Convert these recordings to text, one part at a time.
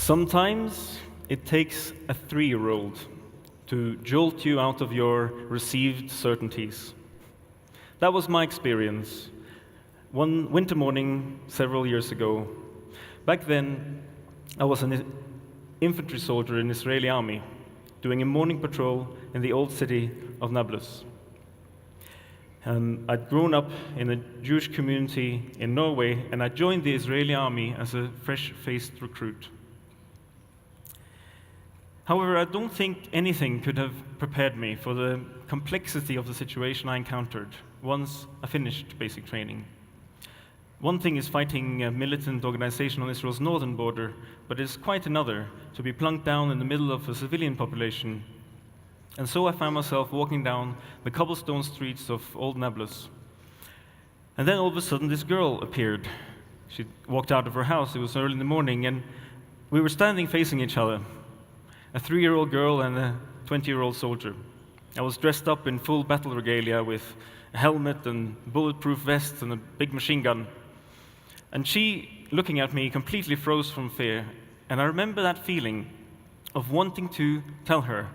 Sometimes it takes a 3-year-old to jolt you out of your received certainties. That was my experience one winter morning several years ago. Back then, I was an infantry soldier in the Israeli army, doing a morning patrol in the old city of Nablus. I'd grown up in a Jewish community in Norway, and I joined the Israeli army as a fresh-faced recruit. However, I don't think anything could have prepared me for the complexity of the situation I encountered once I finished basic training. One thing is fighting a militant organization on Israel's northern border, but it's quite another to be plunked down in the middle of a civilian population. And so I found myself walking down the cobblestone streets of Old Nablus. And then all of a sudden this girl appeared. She walked out of her house, it was early in the morning, and we were standing facing each other. A 3-year-old girl and a 20-year-old soldier. I was dressed up in full battle regalia with a helmet and bulletproof vest and a big machine gun. And she, looking at me, completely froze from fear. And I remember that feeling of wanting to tell her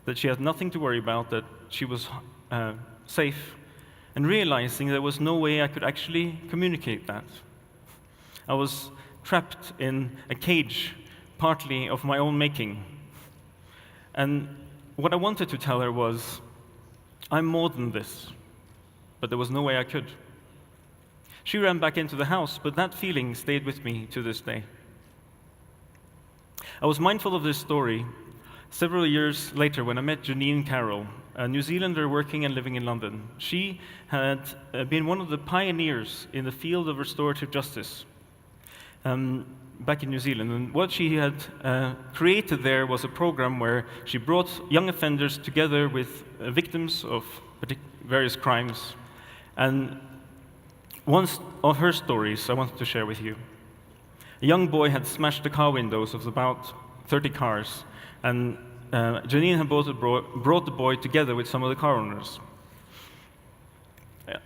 that she had nothing to worry about, that she was safe, and realizing there was no way I could actually communicate that. I was trapped in a cage, partly of my own making. And what I wanted to tell her was, I'm more than this, but there was no way I could. She ran back into the house, but that feeling stayed with me to this day. I was mindful of this story several years later when I met Janine Carroll, a New Zealander working and living in London. She had been one of the pioneers in the field of restorative justice back in New Zealand. And what she had created there was a program where she brought young offenders together with victims of various crimes. And one of her stories I wanted to share with you. A young boy had smashed the car windows of about 30 cars, and Janine had brought the boy together with some of the car owners.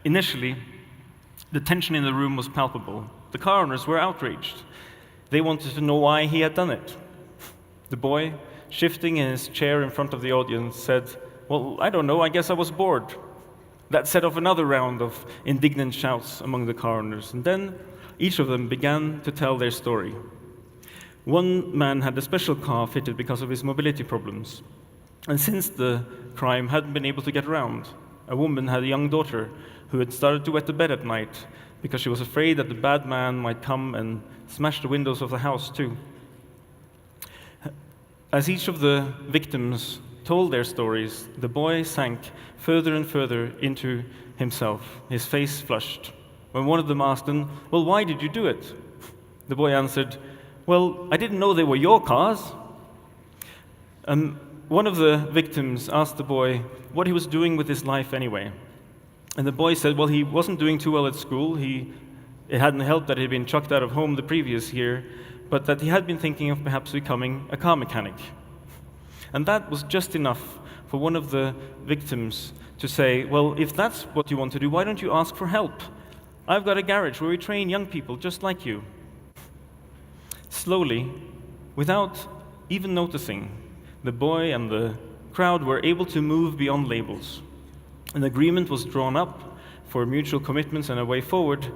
Initially, the tension in the room was palpable. The car owners were outraged. They wanted to know why he had done it. The boy, shifting in his chair in front of the audience, said, "Well, I don't know, I guess I was bored." That set off another round of indignant shouts among the car owners, and then each of them began to tell their story. One man had a special car fitted because of his mobility problems, and since the crime hadn't been able to get around. A woman had a young daughter who had started to wet the bed at night because she was afraid that the bad man might come and smash the windows of the house too. As each of the victims told their stories, the boy sank further and further into himself, his face flushed. When one of them asked him, "Well, why did you do it?" The boy answered, "Well, I didn't know they were your cars." One of the victims asked the boy what he was doing with his life anyway. And the boy said, well, he wasn't doing too well at school. It hadn't helped that he'd been chucked out of home the previous year, but that he had been thinking of perhaps becoming a car mechanic. And that was just enough for one of the victims to say, well, if that's what you want to do, why don't you ask for help? I've got a garage where we train young people just like you. Slowly, without even noticing, the boy and the crowd were able to move beyond labels. An agreement was drawn up for mutual commitments and a way forward.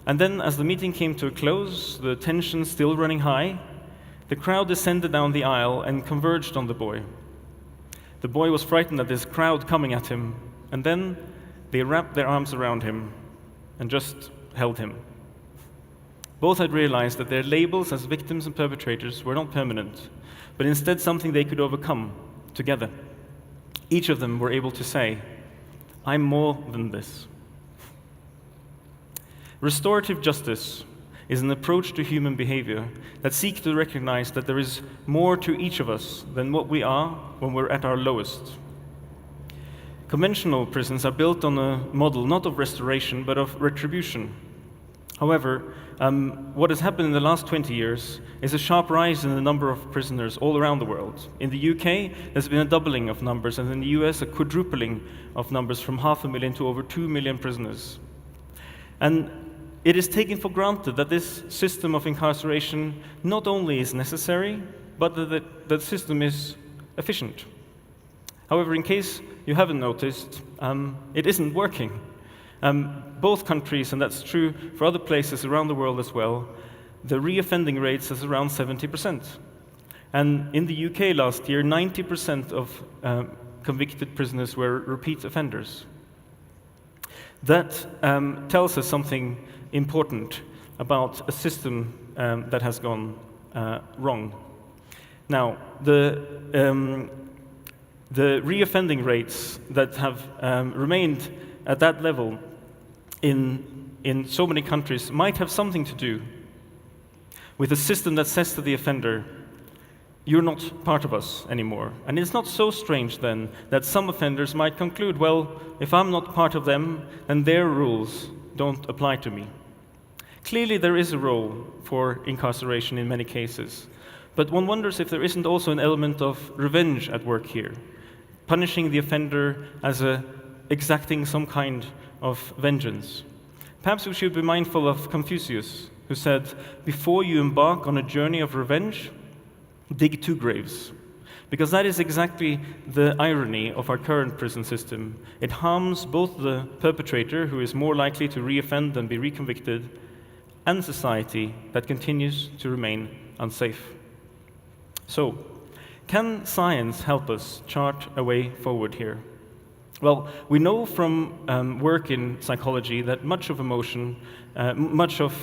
And then, as the meeting came to a close, the tension still running high, the crowd descended down the aisle and converged on the boy. The boy was frightened at this crowd coming at him, and then they wrapped their arms around him and just held him. Both had realized that their labels as victims and perpetrators were not permanent, but instead something they could overcome together. Each of them were able to say, I'm more than this. Restorative justice is an approach to human behavior that seeks to recognize that there is more to each of us than what we are when we're at our lowest. Conventional prisons are built on a model not of restoration, but of retribution. However, what has happened in the last 20 years is a sharp rise in the number of prisoners all around the world. In the UK, there's been a doubling of numbers, and in the US, a quadrupling of numbers from 500,000 to over 2 million prisoners. And it is taken for granted that this system of incarceration not only is necessary, but that the system is efficient. However, in case you haven't noticed, it isn't working. Both countries, and that's true for other places around the world as well, the reoffending rates is around 70%. And in the UK last year, 90% of convicted prisoners were repeat offenders. That tells us something important about a system that has gone wrong. Now, the reoffending rates that have remained at that level in so many countries might have something to do with a system that says to the offender, you're not part of us anymore. And it's not so strange then that some offenders might conclude, well, if I'm not part of them, then their rules don't apply to me. Clearly there is a role for incarceration in many cases, but one wonders if there isn't also an element of revenge at work here, punishing the offender as exacting some kind of vengeance. Perhaps we should be mindful of Confucius, who said, before you embark on a journey of revenge, dig 2 graves. Because that is exactly the irony of our current prison system. It harms both the perpetrator, who is more likely to reoffend and be reconvicted, and society that continues to remain unsafe. So, can science help us chart a way forward here? Well, we know from work in psychology that much of emotion, much of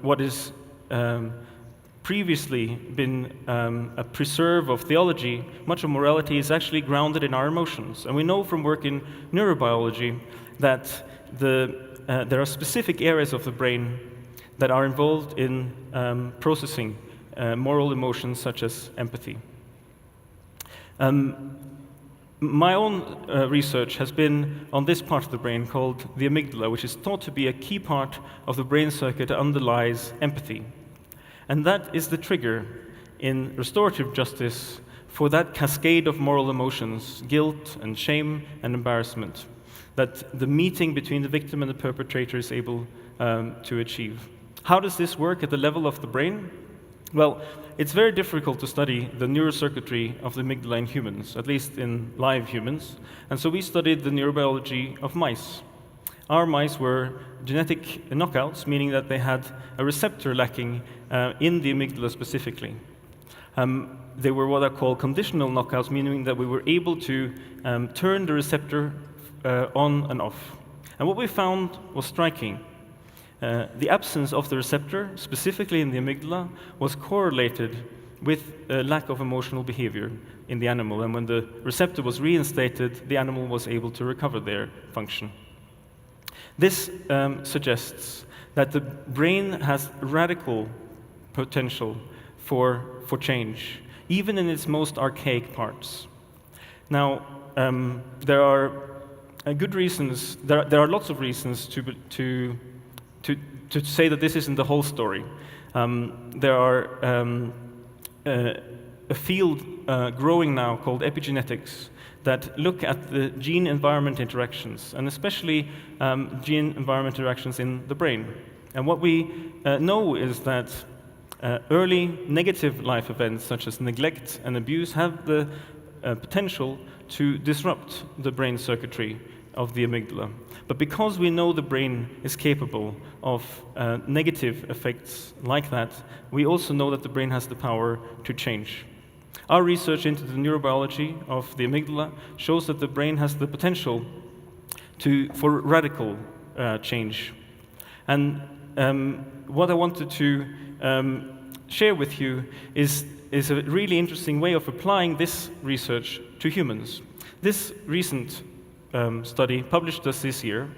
what is previously been a preserve of theology, much of morality is actually grounded in our emotions. And we know from work in neurobiology that there are specific areas of the brain that are involved in processing moral emotions such as empathy. My own research has been on this part of the brain called the amygdala, which is thought to be a key part of the brain circuit that underlies empathy. And that is the trigger in restorative justice for that cascade of moral emotions, guilt and shame and embarrassment, that the meeting between the victim and the perpetrator is able to achieve. How does this work at the level of the brain? Well, it's very difficult to study the neurocircuitry of the amygdala in humans, at least in live humans, and so we studied the neurobiology of mice. Our mice were genetic knockouts, meaning that they had a receptor lacking in the amygdala specifically. They were what are called conditional knockouts, meaning that we were able to turn the receptor on and off. And what we found was striking. The absence of the receptor, specifically in the amygdala, was correlated with a lack of emotional behavior in the animal. And when the receptor was reinstated, the animal was able to recover their function. This suggests that the brain has radical potential for change, even in its most archaic parts. Now, there are good reasons. There are lots of reasons to say that this isn't the whole story. There are a field growing now called epigenetics that look at the gene-environment interactions, and especially gene-environment interactions in the brain. And what we know is that early negative life events, such as neglect and abuse, have the potential to disrupt the brain circuitry of the amygdala. But because we know the brain is capable of negative effects like that, we also know that the brain has the power to change. Our research into the neurobiology of the amygdala shows that the brain has the potential for radical change. And what I wanted to share with you is a really interesting way of applying this research to humans. This recent study, published just this year,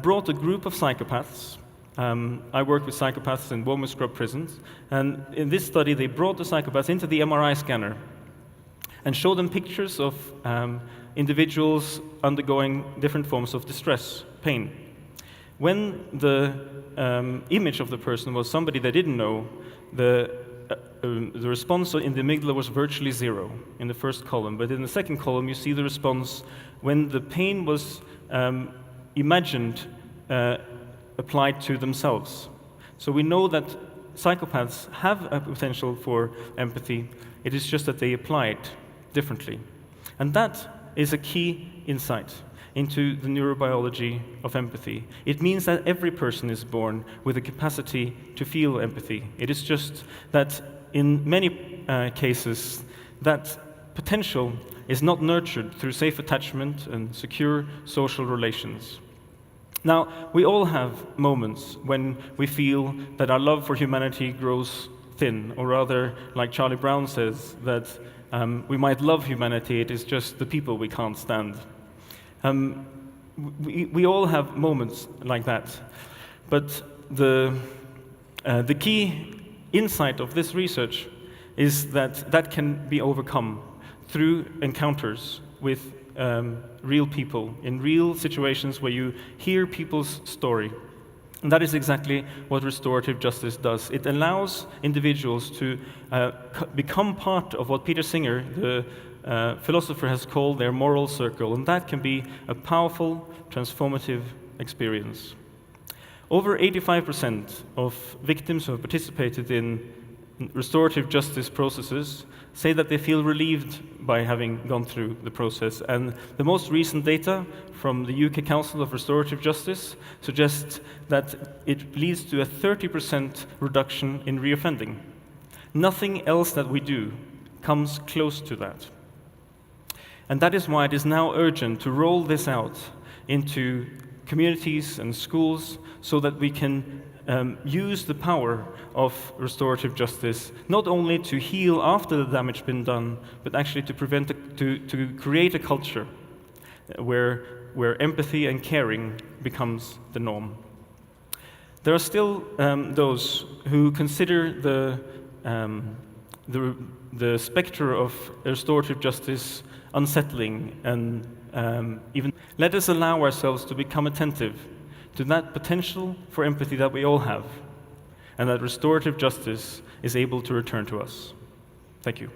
brought a group of psychopaths. I work with psychopaths in Womer Scrub prisons, and in this study they brought the psychopaths into the MRI scanner and showed them pictures of individuals undergoing different forms of distress, pain. When the image of the person was somebody they didn't know, the response in the amygdala was virtually 0 in the first column, but in the second column you see the response when the pain was imagined applied to themselves. So we know that psychopaths have a potential for empathy. It is just that they apply it differently. And that is a key insight into the neurobiology of empathy. It means that every person is born with a capacity to feel empathy. It is just that in many cases, that potential is not nurtured through safe attachment and secure social relations. Now, we all have moments when we feel that our love for humanity grows thin, or rather, like Charlie Brown says, that we might love humanity, it is just the people we can't stand. We all have moments like that, but the key insight of this research is that that can be overcome through encounters with real people, in real situations where you hear people's story. And that is exactly what restorative justice does. It allows individuals to become part of what Peter Singer, the philosopher, has called their moral circle, and that can be a powerful, transformative experience. Over 85% of victims who have participated in restorative justice processes say that they feel relieved by having gone through the process. And the most recent data from the UK Council of Restorative Justice suggests that it leads to a 30% reduction in reoffending. Nothing else that we do comes close to that. And that is why it is now urgent to roll this out into communities and schools so that we can use the power of restorative justice, not only to heal after the damage has been done, but actually to to create a culture where empathy and caring becomes the norm. There are still those who consider the spectre of restorative justice unsettling, and even let us allow ourselves to become attentive to that potential for empathy that we all have, and that restorative justice is able to return to us. Thank you.